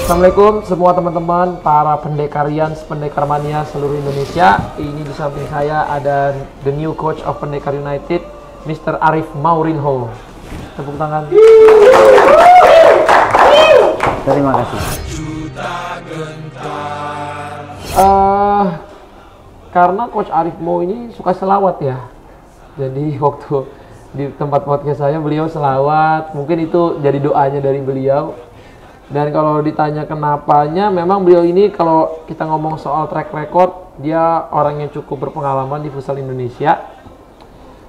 Assalamualaikum semua teman-teman, para pendekarians, pendekar mania seluruh Indonesia. Ini di samping saya ada the new coach of Pendekar United, Mr. Arif Maurinho. Tepuk tangan. Terima kasih. Karena Coach Arif Mau ini suka selawat ya. Jadi waktu di tempat podcast saya beliau selawat, mungkin itu jadi doanya dari beliau. Dan kalau ditanya kenapanya, memang beliau ini kalau kita ngomong soal track record, dia orang yang cukup berpengalaman di futsal Indonesia.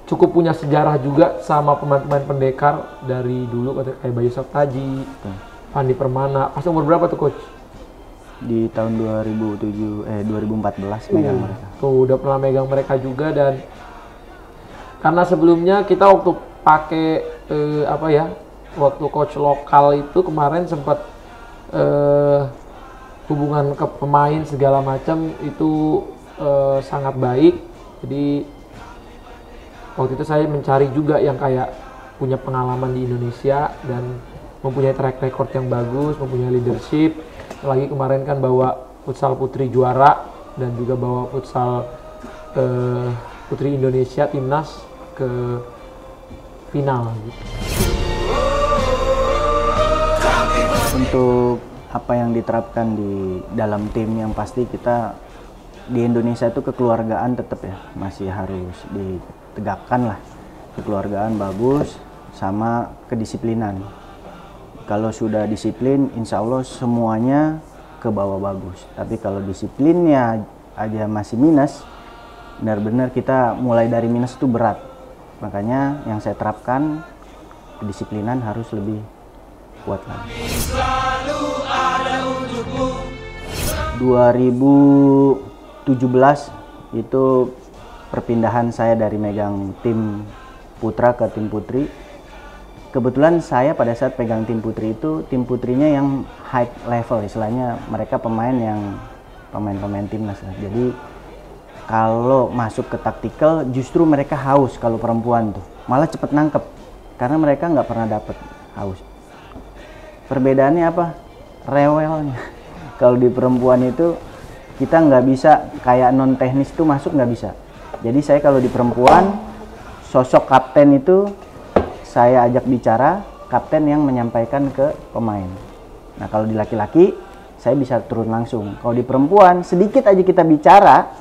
Cukup punya sejarah juga sama pemain-pemain pendekar dari dulu kayak Bayu Saptaji, Fandi Permana. Pas umur berapa tuh coach? Di tahun 2014 megang mereka. Tuh udah pernah megang mereka juga. Dan karena sebelumnya kita waktu pakai waktu coach lokal itu kemarin sempat hubungan ke pemain segala macam itu sangat baik. Jadi waktu itu saya mencari juga yang kayak punya pengalaman di Indonesia dan mempunyai track record yang bagus, mempunyai leadership. Lagi kemarin kan bawa futsal putri juara dan juga bawa futsal putri Indonesia timnas ke final gitu. Untuk apa yang diterapkan di dalam tim, yang pasti kita di Indonesia itu kekeluargaan tetap ya masih harus ditegakkan lah. Kekeluargaan bagus sama kedisiplinan. Kalau sudah disiplin, insya Allah semuanya ke bawah bagus. Tapi kalau disiplinnya aja masih minus, benar-benar kita mulai dari minus itu berat. Makanya yang saya terapkan, kedisiplinan harus lebih kuat lagi. 2017 itu perpindahan saya dari megang tim putra ke tim putri. Kebetulan saya pada saat pegang tim putri itu, tim putrinya yang high level, istilahnya mereka pemain timnas lah. Jadi kalau masuk ke taktikal justru mereka haus. Kalau perempuan tuh malah cepet nangkep karena mereka nggak pernah dapet haus. Perbedaannya apa? Rewelnya. Kalau di perempuan itu kita nggak bisa kayak non teknis itu masuk, nggak bisa. Jadi saya kalau di perempuan sosok kapten itu saya ajak bicara, kapten yang menyampaikan ke pemain. Nah kalau di laki-laki saya bisa turun langsung. Kalau di perempuan sedikit aja kita bicara,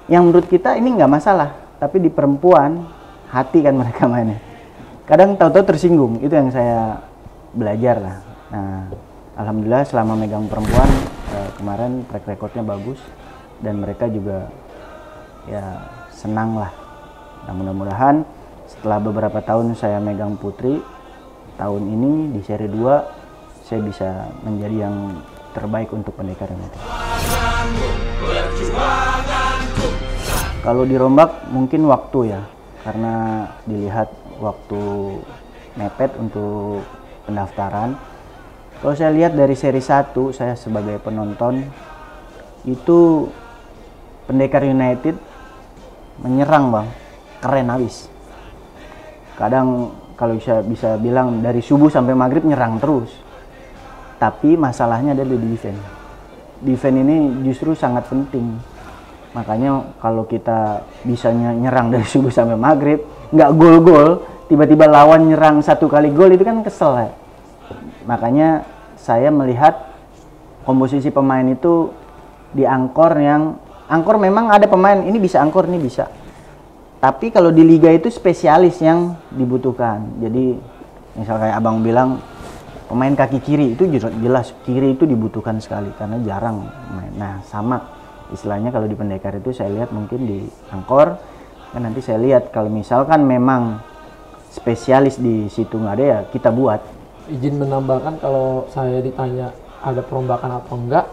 yang menurut kita ini nggak masalah, tapi di perempuan hati kan mereka mainnya. Kadang tahu-tahu tersinggung, itu yang saya belajar lah. Nah alhamdulillah selama megang perempuan kemarin track recordnya bagus dan mereka juga ya senang lah. Nah mudah-mudahan setelah beberapa tahun saya megang putri, tahun ini di seri 2 saya bisa menjadi yang terbaik untuk pendekar ini. Kalau dirombak mungkin waktu ya, karena dilihat waktu mepet untuk pendaftaran. Kalau saya lihat dari seri 1, saya sebagai penonton itu Pendekar United menyerang bang, keren habis. Kadang kalau bisa bilang dari subuh sampai maghrib nyerang terus. Tapi masalahnya ada di defense. Defense ini justru sangat penting. Makanya kalau kita bisa nyerang dari subuh sampai maghrib, nggak gol-gol, tiba-tiba lawan nyerang 1 kali gol, itu kan kesel ya. Makanya saya melihat komposisi pemain itu di angkor memang ada pemain ini bisa angkor, ini bisa. Tapi kalau di liga itu spesialis yang dibutuhkan. Jadi misal kayak abang bilang pemain kaki kiri itu jelas kiri itu dibutuhkan sekali karena jarang main. Nah sama istilahnya kalau di pendekar itu saya lihat mungkin di angkor kan nanti saya lihat kalau misalkan memang spesialis di situ nggak ada ya kita buat. Izin menambahkan kalau saya ditanya ada perombakan atau enggak,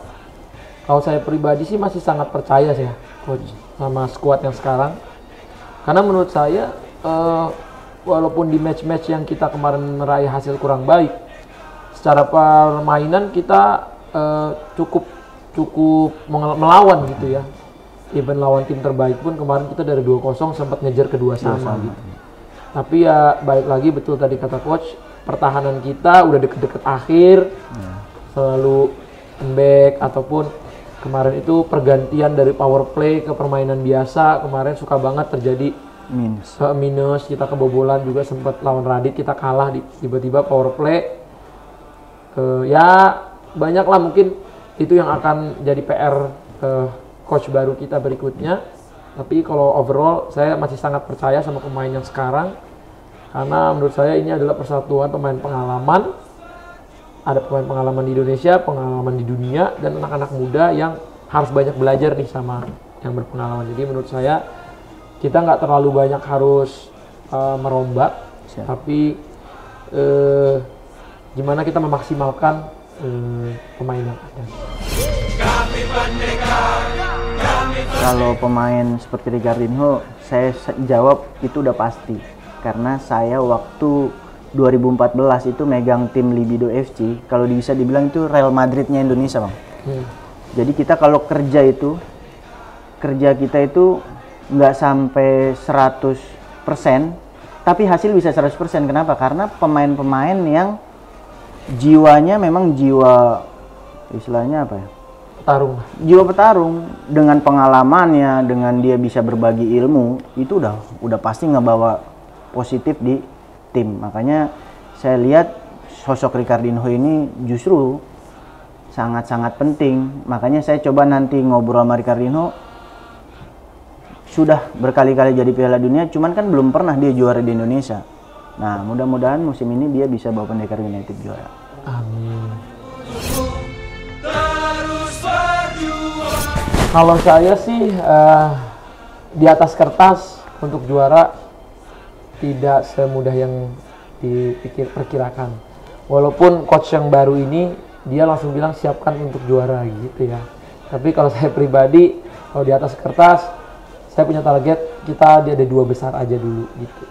kalau saya pribadi sih masih sangat percaya sih ya coach sama squad yang sekarang. Karena menurut saya walaupun di match-match yang kita kemarin meraih hasil kurang baik, secara permainan kita cukup melawan gitu ya. Even lawan tim terbaik pun kemarin kita dari 2-0 sempat ngejar kedua sama gitu. Tapi ya balik lagi betul tadi kata coach, pertahanan kita udah deket-deket akhir, selalu back ataupun kemarin itu pergantian dari power play ke permainan biasa. Kemarin suka banget terjadi minus, kita kebobolan juga, sempat lawan Radit kita kalah tiba-tiba power play. Ya banyak lah mungkin itu yang akan jadi PR coach baru kita berikutnya. Tapi kalau overall saya masih sangat percaya sama pemain yang sekarang, karena menurut saya ini adalah persatuan pemain pengalaman. Ada pemain pengalaman di Indonesia, pengalaman di dunia, dan anak-anak muda yang harus banyak belajar nih sama yang berpengalaman. Jadi menurut saya kita nggak terlalu banyak harus merombak, tapi gimana kita memaksimalkan pemain yang ada. Kalau pemain seperti Ricardinho, saya jawab itu udah pasti. Karena saya waktu 2014 itu megang tim Libido FC, kalau bisa dibilang itu Real Madridnya Indonesia, Bang. Jadi kita kalau kerja kita itu nggak sampai 100%, tapi hasil bisa 100%. Kenapa? Karena pemain-pemain yang jiwanya memang jiwa, istilahnya apa ya? Petarung. Jiwa petarung, dengan pengalamannya, dengan dia bisa berbagi ilmu, itu udah pasti ngebawa positif di tim. Makanya saya lihat sosok Ricardinho ini justru sangat-sangat penting. Makanya saya coba nanti ngobrol sama Ricardinho. Sudah berkali-kali jadi Piala Dunia, cuman kan belum pernah dia juara di Indonesia. Nah, mudah-mudahan musim ini dia bisa bawa Pendekar United juara. Amin. Kalau saya sih di atas kertas untuk juara tidak semudah yang perkirakan. Walaupun coach yang baru ini dia langsung bilang siapkan untuk juara gitu ya. Tapi kalau saya pribadi, kalau di atas kertas saya punya target kita ada 2 besar aja dulu gitu.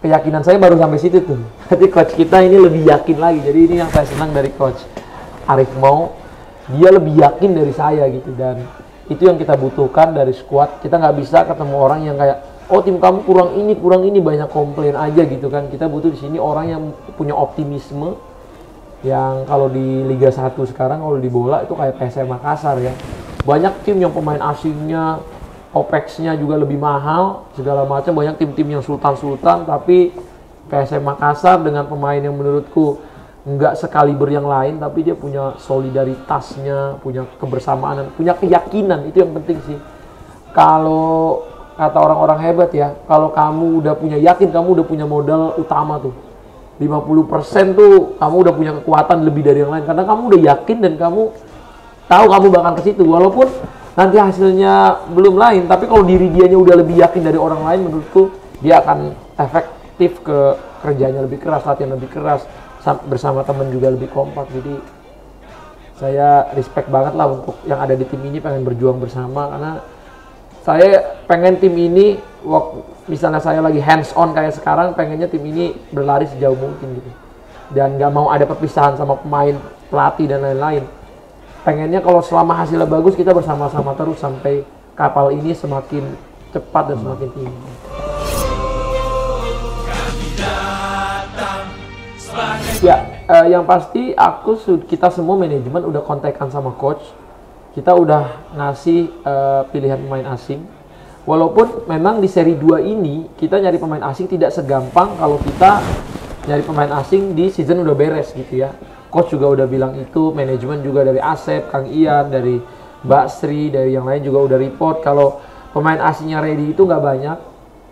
Keyakinan saya baru sampai situ tuh. Tapi coach kita ini lebih yakin lagi. Jadi ini yang saya senang dari coach Arief Mau, dia lebih yakin dari saya gitu, dan itu yang kita butuhkan dari squad. Kita nggak bisa ketemu orang yang kayak, oh tim kamu kurang ini banyak komplain aja gitu kan. Kita butuh di sini orang yang punya optimisme, yang kalau di Liga 1 sekarang kalau di bola itu kayak PSM Makassar ya. Banyak tim yang pemain asingnya, OPEX-nya juga lebih mahal, segala macam. Banyak tim-tim yang sultan-sultan, tapi PSM Makassar dengan pemain yang menurutku nggak sekaliber yang lain, tapi dia punya solidaritasnya, punya kebersamaan, punya keyakinan. Itu yang penting sih. Kalau kata orang-orang hebat ya, kalau kamu udah punya yakin, kamu udah punya modal utama tuh. 50% tuh kamu udah punya kekuatan lebih dari yang lain, karena kamu udah yakin dan kamu tahu kamu bakal ke situ. Walaupun nanti hasilnya belum lain, tapi kalau diri dianya udah lebih yakin dari orang lain, menurutku dia akan efektif ke kerjanya lebih keras, latihan lebih keras, bersama temen juga lebih kompak. Jadi saya respect banget lah untuk yang ada di tim ini, pengen berjuang bersama, karena saya pengen tim ini, misalnya saya lagi hands on kayak sekarang, pengennya tim ini berlari sejauh mungkin gitu, dan nggak mau ada perpisahan sama pemain, pelatih dan lain-lain. Pengennya kalau selama hasilnya bagus kita bersama-sama terus sampai kapal ini semakin cepat dan semakin tinggi. Ya, yang pasti kita semua manajemen udah kontekan sama coach. Kita udah ngasih pilihan pemain asing. Walaupun memang di seri 2 ini kita nyari pemain asing tidak segampang kalau kita nyari pemain asing di season udah beres gitu ya. Coach juga udah bilang itu, manajemen juga dari Asep, Kang Ian, dari Mbak Sri, dari yang lain juga udah report kalau pemain asingnya ready itu nggak banyak.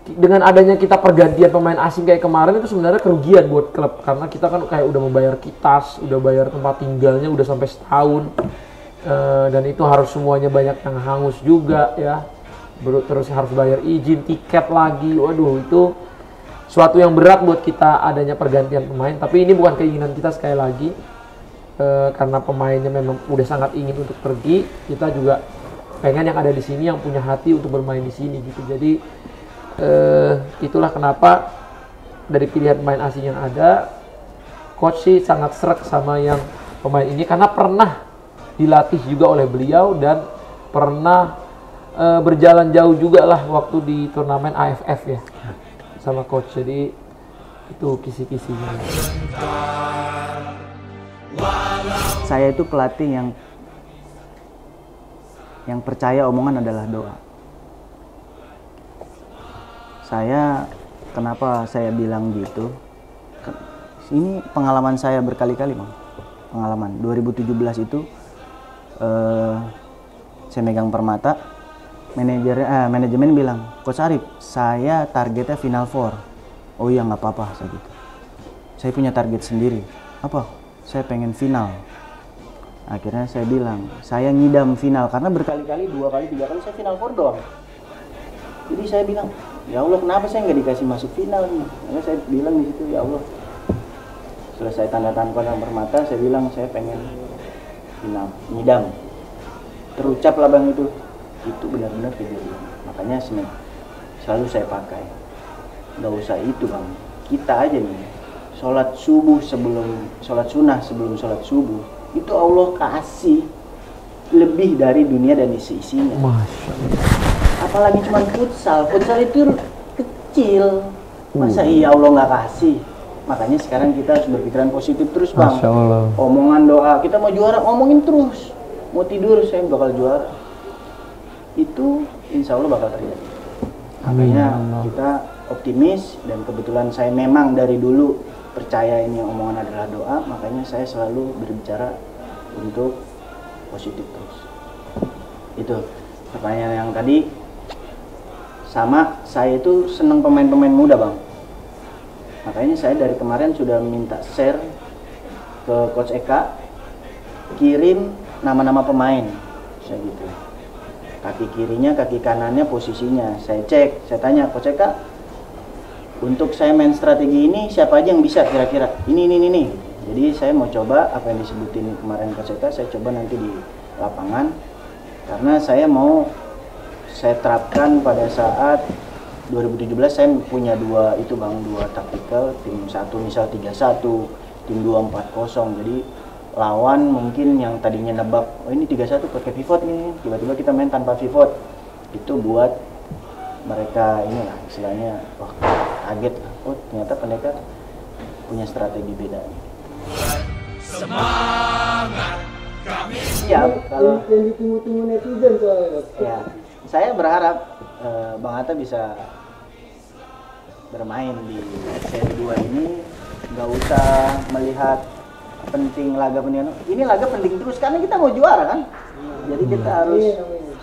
Dengan adanya kita pergantian pemain asing kayak kemarin itu sebenarnya kerugian buat klub, karena kita kan kayak udah membayar kitas, udah bayar tempat tinggalnya udah sampai setahun, dan itu harus semuanya banyak yang hangus juga ya. Terus harus bayar izin, tiket lagi, waduh itu suatu yang berat buat kita adanya pergantian pemain. Tapi ini bukan keinginan kita sekali lagi, karena pemainnya memang udah sangat ingin untuk pergi. Kita juga pengen yang ada di sini yang punya hati untuk bermain di sini gitu. Jadi itulah kenapa dari pilihan pemain asing yang ada, coach sih sangat srek sama yang pemain ini, karena pernah dilatih juga oleh beliau dan pernah berjalan jauh juga lah waktu di turnamen AFF ya sama coach. Jadi itu kisi-kisinya. Saya itu pelatih yang yang percaya omongan adalah doa. Kenapa saya bilang gitu? Ini pengalaman saya berkali-kali, Bang. Pengalaman 2017 itu saya megang Permata, manajemen bilang, Coach Arif, saya targetnya Final Four. Oh iya, nggak apa-apa, saya gitu. Saya punya target sendiri. Apa? Saya pengen final. Akhirnya saya bilang, saya ngidam final karena berkali-kali, 2 kali, 3 kali saya Final Four doang. Jadi saya bilang, ya Allah, kenapa saya nggak dikasih masuk final nih? Karena saya bilang di situ, ya Allah. Setelah saya tanda tangan kontrak Permata, saya bilang saya pengen final, ngidam. Terucap lah Bang itu benar-benar kejadian. Makanya selalu saya pakai. Nggak usah itu Bang, kita aja nih sholat subuh sebelum sholat sunnah, sebelum sholat subuh itu Allah kasih lebih dari dunia dan isi-isinya. Masya Allah. Apalagi cuma futsal itu kecil, masa iya Allah nggak kasih. Makanya sekarang kita harus berpikiran positif terus Bang. Masya Allah. Omongan doa, kita mau juara omongin terus. Mau tidur saya bakal juara, itu insya Allah bakal terjadi. Makanya kita optimis, dan kebetulan saya memang dari dulu percaya ini omongan adalah doa, makanya saya selalu berbicara untuk positif terus. Itu pertanyaan yang tadi. Sama saya itu senang pemain-pemain muda Bang, makanya saya dari kemarin sudah minta share ke Coach Eka, kirim nama-nama pemain, saya gitu. Kaki kirinya, kaki kanannya, posisinya. Saya cek, saya tanya, Coach Eka, untuk saya main strategi ini siapa aja yang bisa kira-kira? Ini. Jadi saya mau coba apa yang disebutin kemarin Coach Eka, saya coba nanti di lapangan. Karena saya terapkan pada saat 2017 saya punya dua taktikal, tim 1 misal 3-1, tim 2 4-0. Jadi lawan mungkin yang tadinya nebak, oh ini 3-1 pakai pivot nih, tiba-tiba kita main tanpa pivot. Itu buat mereka inilah istilahnya, wah kaget lah, oh ternyata pendekar punya strategi beda. Semangat kami siap. Kalau yang ditunggu-tunggu netizen soalnya. Ya, saya berharap Bang Hatta bisa bermain di seri 2 ini, nggak usah melihat penting laga penting. Ini laga penting terus karena kita mau juara kan. Jadi kita harus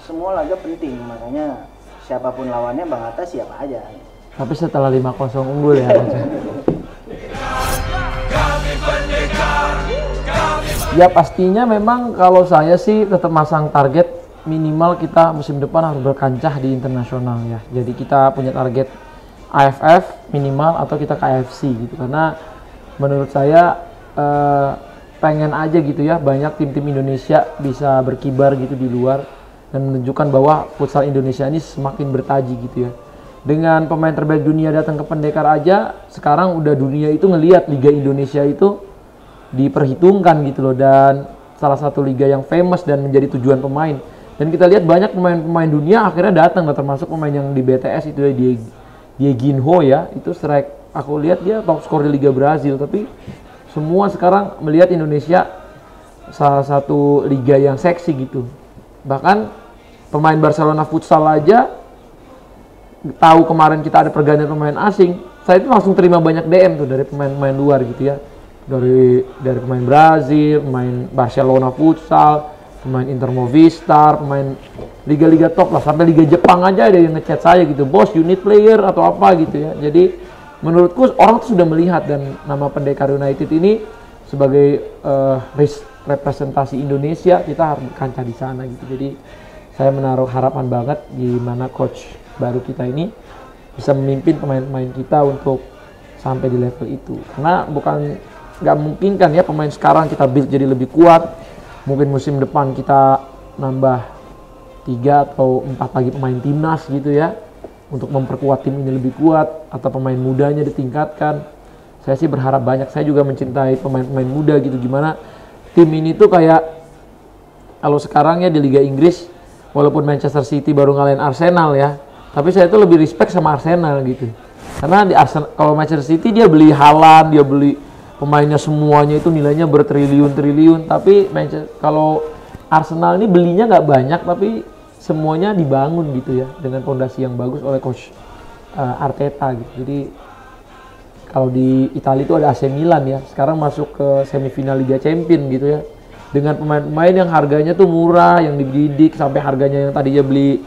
semua laga penting. Makanya siapapun lawannya Bang Hatta siap aja. Tapi setelah 5-0 unggul ya. Ya pastinya memang kalau saya sih tetap masang target minimal kita musim depan harus berkancah di internasional ya. Jadi kita punya target AFF minimal atau kita ke AFC gitu. Karena menurut saya pengen aja gitu ya banyak tim-tim Indonesia bisa berkibar gitu di luar dan menunjukkan bahwa futsal Indonesia ini semakin bertaji gitu ya. Dengan pemain terbaik dunia datang ke Pendekar aja, sekarang udah dunia itu ngelihat Liga Indonesia itu diperhitungkan gitu loh, dan salah satu liga yang famous dan menjadi tujuan pemain. Dan kita lihat banyak pemain-pemain dunia akhirnya datang, termasuk pemain yang di BTS itu ya, Dieguinho ya, itu strike. Aku lihat dia top skor di Liga Brazil, tapi semua sekarang melihat Indonesia salah satu liga yang seksi gitu. Bahkan pemain Barcelona futsal aja tahu kemarin kita ada pergantian pemain asing, saya itu langsung terima banyak DM tuh dari pemain-pemain luar gitu ya. Dari pemain Brazil, pemain Barcelona futsal, pemain Inter Movistar, pemain liga-liga top lah, sampai Liga Jepang aja ada yang ngechat saya gitu, bos you need player atau apa gitu ya. Jadi menurutku orang tuh sudah melihat, dan nama Pendekar United ini sebagai representasi Indonesia, kita harus berkancah di sana gitu. Jadi saya menaruh harapan banget di mana coach baru kita ini bisa memimpin pemain-pemain kita untuk sampai di level itu. Karena nggak mungkin kan ya pemain sekarang kita build jadi lebih kuat, mungkin musim depan kita nambah 3 atau 4 lagi pemain timnas gitu ya, untuk memperkuat tim ini lebih kuat, atau pemain mudanya ditingkatkan. Saya sih berharap banyak, saya juga mencintai pemain-pemain muda gitu, gimana tim ini tuh kayak kalau sekarang ya di Liga Inggris, walaupun Manchester City baru ngalahin Arsenal ya, tapi saya tuh lebih respect sama Arsenal gitu. Karena di Arsenal, kalau Manchester City dia beli Haaland, dia beli pemainnya semuanya itu nilainya bertriliun-triliun, tapi kalau Arsenal ini belinya nggak banyak tapi semuanya dibangun gitu ya dengan fondasi yang bagus oleh coach Arteta gitu. Jadi kalau di Italia itu ada AC Milan ya, sekarang masuk ke semifinal Liga Champions gitu ya. Dengan pemain-pemain yang harganya tuh murah, yang dididik sampai harganya yang tadinya beli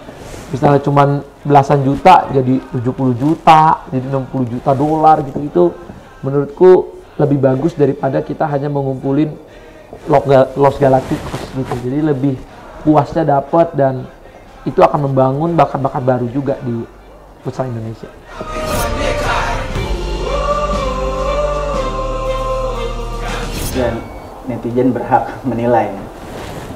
misalnya cuman belasan juta jadi 70 juta, jadi 60 juta dolar gitu. Itu menurutku lebih bagus daripada kita hanya mengumpulin Los Galacticos gitu. Jadi lebih puasnya dapat dan itu akan membangun bakat-bakat baru juga di futsal Indonesia. Dan netizen berhak menilai.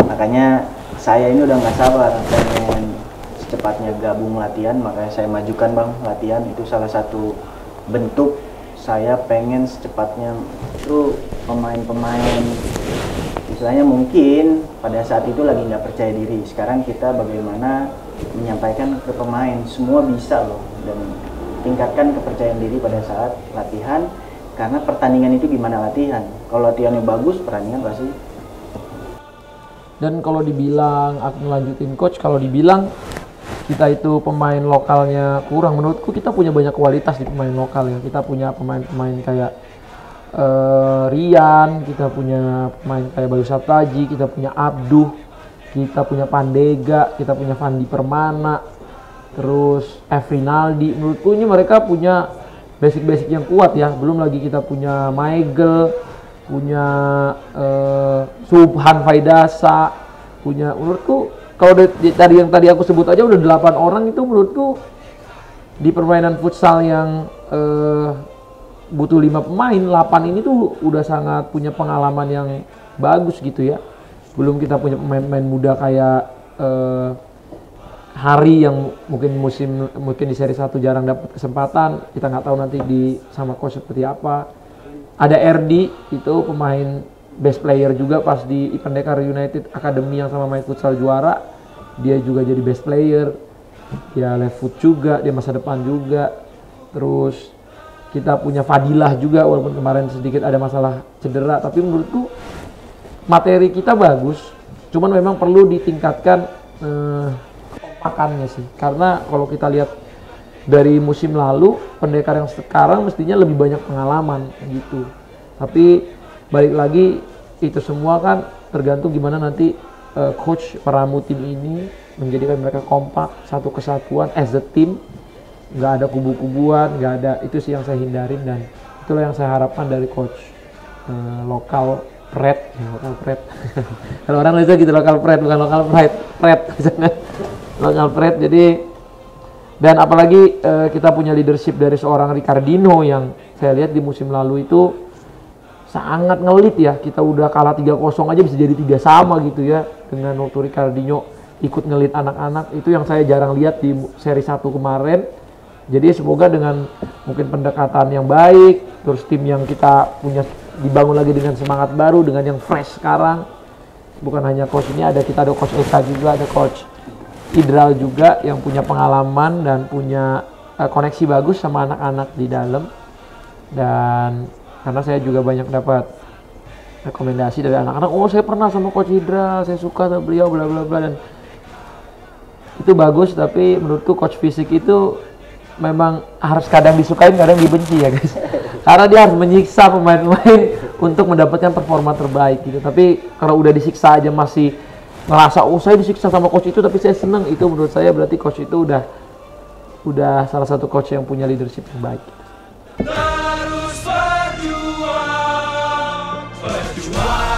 Makanya saya ini udah nggak sabar pengen secepatnya gabung latihan, makanya saya majukan bang latihan. Itu salah satu bentuk saya pengen secepatnya tuh pemain-pemain istilahnya mungkin pada saat itu lagi nggak percaya diri. Sekarang kita bagaimana menyampaikan ke pemain semua bisa loh, dan tingkatkan kepercayaan diri pada saat latihan. Karena pertandingan itu gimana latihan. Kalau latihannya bagus, pertandingan pasti. Dan kalau dibilang aku ngelanjutin coach, kalau dibilang kita itu pemain lokalnya kurang, menurutku kita punya banyak kualitas di pemain lokal ya. Kita punya pemain-pemain kayak Rian, kita punya pemain kayak Bayu Saptaji, kita punya Abduh, kita punya Pandega, kita punya Fandi Permana, terus Efrinaldi. Menurutku ini mereka punya basic-basic yang kuat ya. Belum lagi kita punya Michael, punya Subhan Faidasa, punya menurutku kalau dari yang tadi aku sebut aja udah 8 orang. Itu menurutku di permainan futsal yang butuh 5 pemain, 8 ini tuh udah sangat punya pengalaman yang bagus gitu ya. Belum kita punya pemain-pemain muda kayak Hari yang mungkin di seri 1 jarang dapat kesempatan. Kita nggak tahu nanti sama coach seperti apa. Ada Erdi, itu pemain best player juga pas di Ipendekar United Academy yang sama main futsal juara. Dia juga jadi best player. Dia left foot juga, dia masa depan juga. Terus kita punya Fadilah juga, walaupun kemarin sedikit ada masalah cedera, tapi menurutku materi kita bagus. Cuman memang perlu ditingkatkan kekompakannya sih. Karena kalau kita lihat dari musim lalu, Pendekar yang sekarang mestinya lebih banyak pengalaman gitu. Tapi balik lagi itu semua kan tergantung gimana nanti coach meramu tim ini, menjadikan mereka kompak, satu kesatuan as a team. Nggak ada kubu-kubuan, nggak ada. Itu sih yang saya hindarin, dan itulah yang saya harapkan dari coach lokal Pret. Kalau orang Indonesia gitu, lokal Pret, bukan lokal Pret. Lokal Pret. Jadi, dan apalagi kita punya leadership dari seorang Ricardino yang saya lihat di musim lalu itu sangat ngelit ya. Kita udah kalah 3-0 aja bisa jadi 3 sama gitu ya, dengan waktu Ricardino ikut ngelit anak-anak. Itu yang saya jarang lihat di seri 1 kemarin. Jadi semoga dengan mungkin pendekatan yang baik, terus tim yang kita punya dibangun lagi dengan semangat baru, dengan yang fresh sekarang. Bukan hanya coach ini, kita ada coach Eka juga, ada coach Idral juga yang punya pengalaman dan punya koneksi bagus sama anak-anak di dalam. Dan karena saya juga banyak dapat rekomendasi dari anak-anak, oh saya pernah sama coach Idral, saya suka sama beliau, bla bla bla, dan itu bagus. Tapi menurutku coach fisik itu memang harus kadang disukain, kadang dibenci ya guys. Karena dia harus menyiksa pemain-pemain untuk mendapatkan performa terbaik gitu. Tapi kalau udah disiksa aja masih ngerasa, oh saya disiksa sama coach itu tapi saya seneng, itu menurut saya berarti coach itu udah salah satu coach yang punya leadership yang baik. Terus berjuang